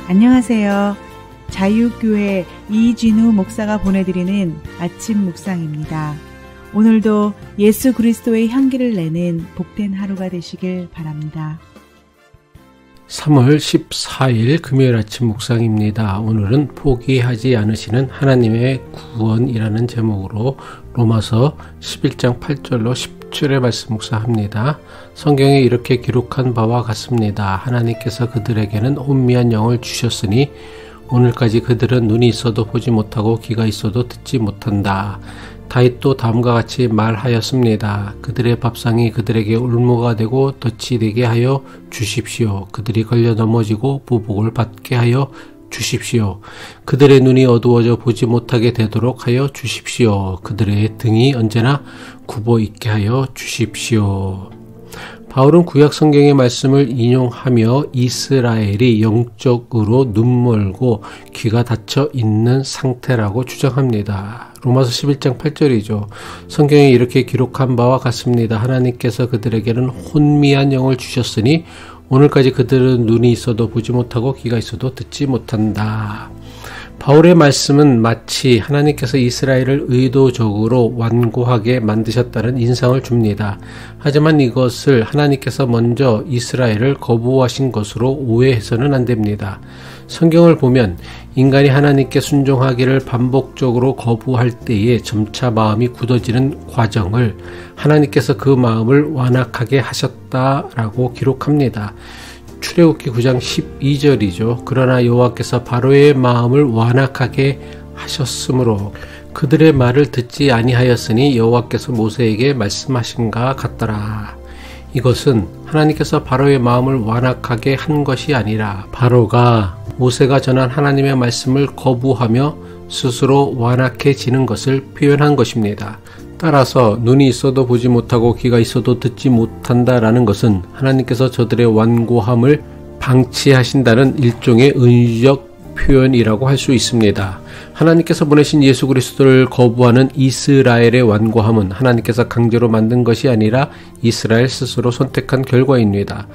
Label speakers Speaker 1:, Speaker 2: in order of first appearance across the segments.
Speaker 1: 안녕하세요. 자유교회 이진우 목사가 보내드리는 아침 묵상입니다. 오늘도 예수 그리스도의 향기를 내는 복된 하루가 되시길 바랍니다.
Speaker 2: 3월 14일 금요일 아침 묵상입니다. 오늘은 포기하지 않으시는 하나님의 구원이라는 제목으로 로마서 11장 8절로 10절의 말씀 묵상합니다. 성경에 이렇게 기록한 바와 같습니다. 하나님께서 그들에게는 혼미한 영을 주셨으니 오늘까지 그들은 눈이 있어도 보지 못하고 귀가 있어도 듣지 못한다. 다윗도 다음과 같이 말하였습니다. 그들의 밥상이 그들에게 올무가 되고 덫이 되게 하여 주십시오. 그들이 걸려 넘어지고 보복을 받게 하여 주십시오. 그들의 눈이 어두워져 보지 못하게 되도록 하여 주십시오. 그들의 등이 언제나 굽어 있게 하여 주십시오. 바울은 구약 성경의 말씀을 인용하며 이스라엘이 영적으로 눈멀고 귀가 닫혀 있는 상태라고 주장합니다. 로마서 11장 8절이죠. 성경에 이렇게 기록한 바와 같습니다. 하나님께서 그들에게는 혼미한 영을 주셨으니 오늘까지 그들은 눈이 있어도 보지 못하고 귀가 있어도 듣지 못한다. 바울의 말씀은 마치 하나님께서 이스라엘을 의도적으로 완고하게 만드셨다는 인상을 줍니다. 하지만 이것을 하나님께서 먼저 이스라엘을 거부하신 것으로 오해해서는 안 됩니다. 성경을 보면 인간이 하나님께 순종하기를 반복적으로 거부할 때에 점차 마음이 굳어지는 과정을 하나님께서 그 마음을 완악하게 하셨다라고 기록합니다. 출애굽기 9장 12절이죠. 그러나 여호와께서 바로의 마음을 완악하게 하셨으므로 그들의 말을 듣지 아니하였으니 여호와께서 모세에게 말씀하신가 같더라. 이것은 하나님께서 바로의 마음을 완악하게 한 것이 아니라 바로가 모세가 전한 하나님의 말씀을 거부하며 스스로 완악해지는 것을 표현한 것입니다. 따라서 눈이 있어도 보지 못하고 귀가 있어도 듣지 못한다라는 것은 하나님께서 저들의 완고함을 방치하신다는 일종의 은유적 표현이라고 할 수 있습니다. 하나님께서 보내신 예수 그리스도를 거부하는 이스라엘의 완고함은 하나님께서 강제로 만든 것이 아니라 이스라엘 스스로 선택한 결과입니다.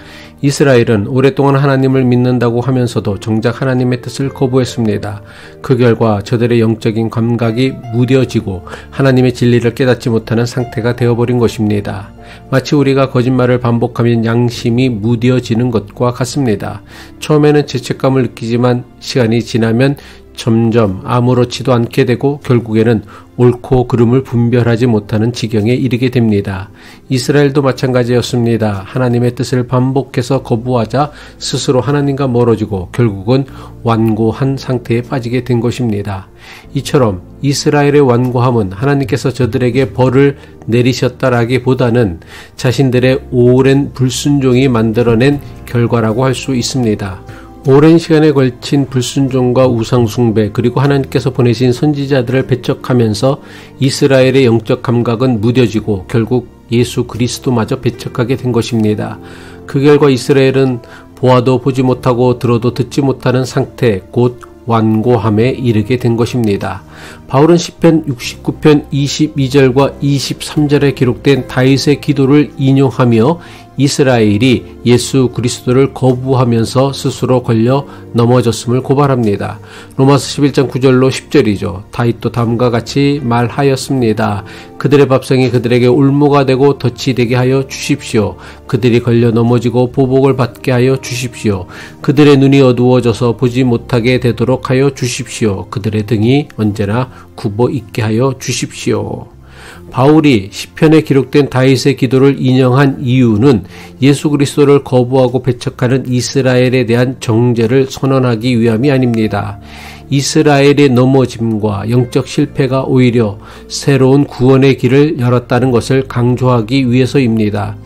Speaker 2: 이스라엘은 오랫동안 하나님을 믿는다고 하면서도 정작 하나님의 뜻을 거부했습니다. 그 결과 저들의 영적인 감각이 무뎌지고 하나님의 진리를 깨닫지 못하는 상태가 되어버린 것입니다. 마치 우리가 거짓말을 반복하면 양심이 무뎌지는 것과 같습니다. 처음에는 죄책감을 느끼지만 시간이 지나면 점점 아무렇지도 않게 되고 결국에는 옳고 그름을 분별하지 못하는 지경에 이르게 됩니다. 이스라엘도 마찬가지였습니다. 하나님의 뜻을 반복해서 거부하자 스스로 하나님과 멀어지고 결국은 완고한 상태에 빠지게 된 것입니다. 이처럼 이스라엘의 완고함은 하나님께서 저들에게 벌을 내리셨다라기보다는 자신들의 오랜 불순종이 만들어낸 결과라고 할 수 있습니다. 오랜 시간에 걸친 불순종과 우상숭배 그리고 하나님께서 보내신 선지자들을 배척하면서 이스라엘의 영적 감각은 무뎌지고 결국 예수 그리스도마저 배척하게 된 것입니다. 그 결과 이스라엘은 보아도 보지 못하고 들어도 듣지 못하는 상태 곧 완고함에 이르게 된 것입니다. 바울은 시편 69편 22절과 23절에 기록된 다윗의 기도를 인용하며 이스라엘이 예수 그리스도를 거부하면서 스스로 걸려 넘어졌음을 고발합니다. 로마서 11장 9절로 10절이죠. 다윗도 다음과 같이 말하였습니다. 그들의 밥상이 그들에게 올무가 되고 덫이 되게 하여 주십시오. 그들이 걸려 넘어지고 보복을 받게 하여 주십시오. 그들의 눈이 어두워져서 보지 못하게 되도록 하여 주십시오. 그들의 등이 언제나 굽어 있게 하여 주십시오. 바울이 시편에 기록된 다윗의 기도를 인용한 이유는 예수 그리스도를 거부하고 배척하는 이스라엘에 대한 정죄를 선언하기 위함이 아닙니다. 이스라엘의 넘어짐과 영적 실패가 오히려 새로운 구원의 길을 열었다는 것을 강조하기 위해서입니다.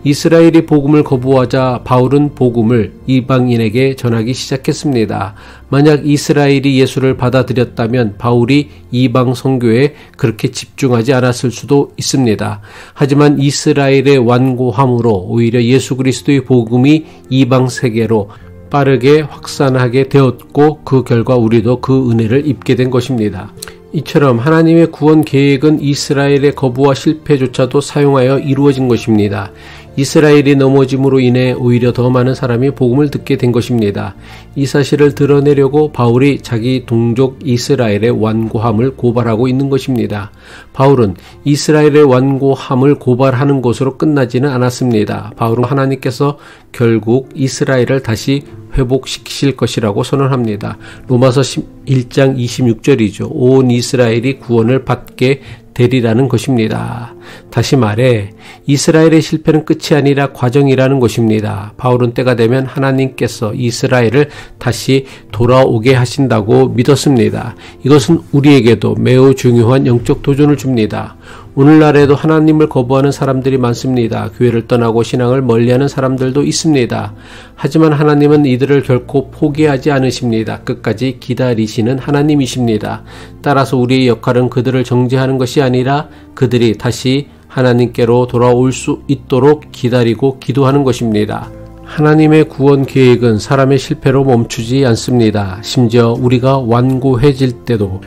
Speaker 2: 이스라엘이 복음을 거부하자 바울은 복음을 이방인에게 전하기 시작했습니다. 만약 이스라엘이 예수를 받아들였다면 바울이 이방 선교에 그렇게 집중하지 않았을 수도 있습니다. 하지만 이스라엘의 완고함으로 오히려 예수 그리스도의 복음이 이방 세계로 빠르게 확산하게 되었고 그 결과 우리도 그 은혜를 입게 된 것입니다. 이처럼 하나님의 구원 계획은 이스라엘의 거부와 실패조차도 사용하여 이루어진 것입니다. 이스라엘이 넘어짐으로 인해 오히려 더 많은 사람이 복음을 듣게 된 것입니다. 이 사실을 드러내려고 바울이 자기 동족 이스라엘의 완고함을 고발하고 있는 것입니다. 바울은 이스라엘의 완고함을 고발하는 것으로 끝나지는 않았습니다. 바울은 하나님께서 결국 이스라엘을 다시 회복시키실 것이라고 선언합니다. 로마서 1장 26절이죠. 온 이스라엘이 구원을 받게 되리라는 것입니다. 다시 말해 이스라엘의 실패는 끝이 아니라 과정이라는 것입니다. 바울은 때가 되면 하나님께서 이스라엘을 다시 돌아오게 하신다고 믿었습니다. 이것은 우리에게도 매우 중요한 영적 도전을 줍니다. 오늘날에도 하나님을 거부하는 사람들이 많습니다. 교회를 떠나고 신앙을 멀리하는 사람들도 있습니다. 하지만 하나님은 이들을 결코 포기하지 않으십니다. 끝까지 기다리시는 하나님이십니다. 따라서 우리의 역할은 그들을 정죄하는 것이 아니라 그들이 다시 하나님께로 돌아올 수 있도록 기다리고 기도하는 것입니다. 하나님의 구원 계획은 사람의 실패로 멈추지 않습니다. 심지어 우리가 완고해질 때도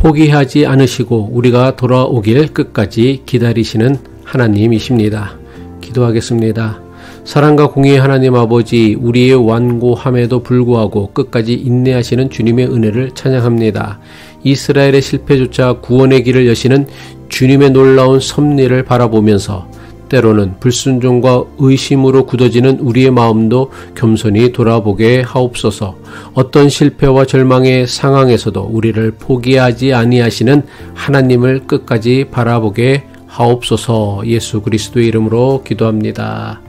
Speaker 2: 포기하지 않으시고 우리가 돌아오길 끝까지 기다리시는 하나님이십니다. 기도하겠습니다. 사랑과 공의의 하나님 아버지, 우리의 완고함에도 불구하고 끝까지 인내하시는 주님의 은혜를 찬양합니다. 이스라엘의 실패조차 구원의 길을 여시는 주님의 놀라운 섭리를 바라보면서 때로는 불순종과 의심으로 굳어지는 우리의 마음도 겸손히 돌아보게 하옵소서. 어떤 실패와 절망의 상황에서도 우리를 포기하지 아니하시는 하나님을 끝까지 바라보게 하옵소서. 예수 그리스도의 이름으로 기도합니다.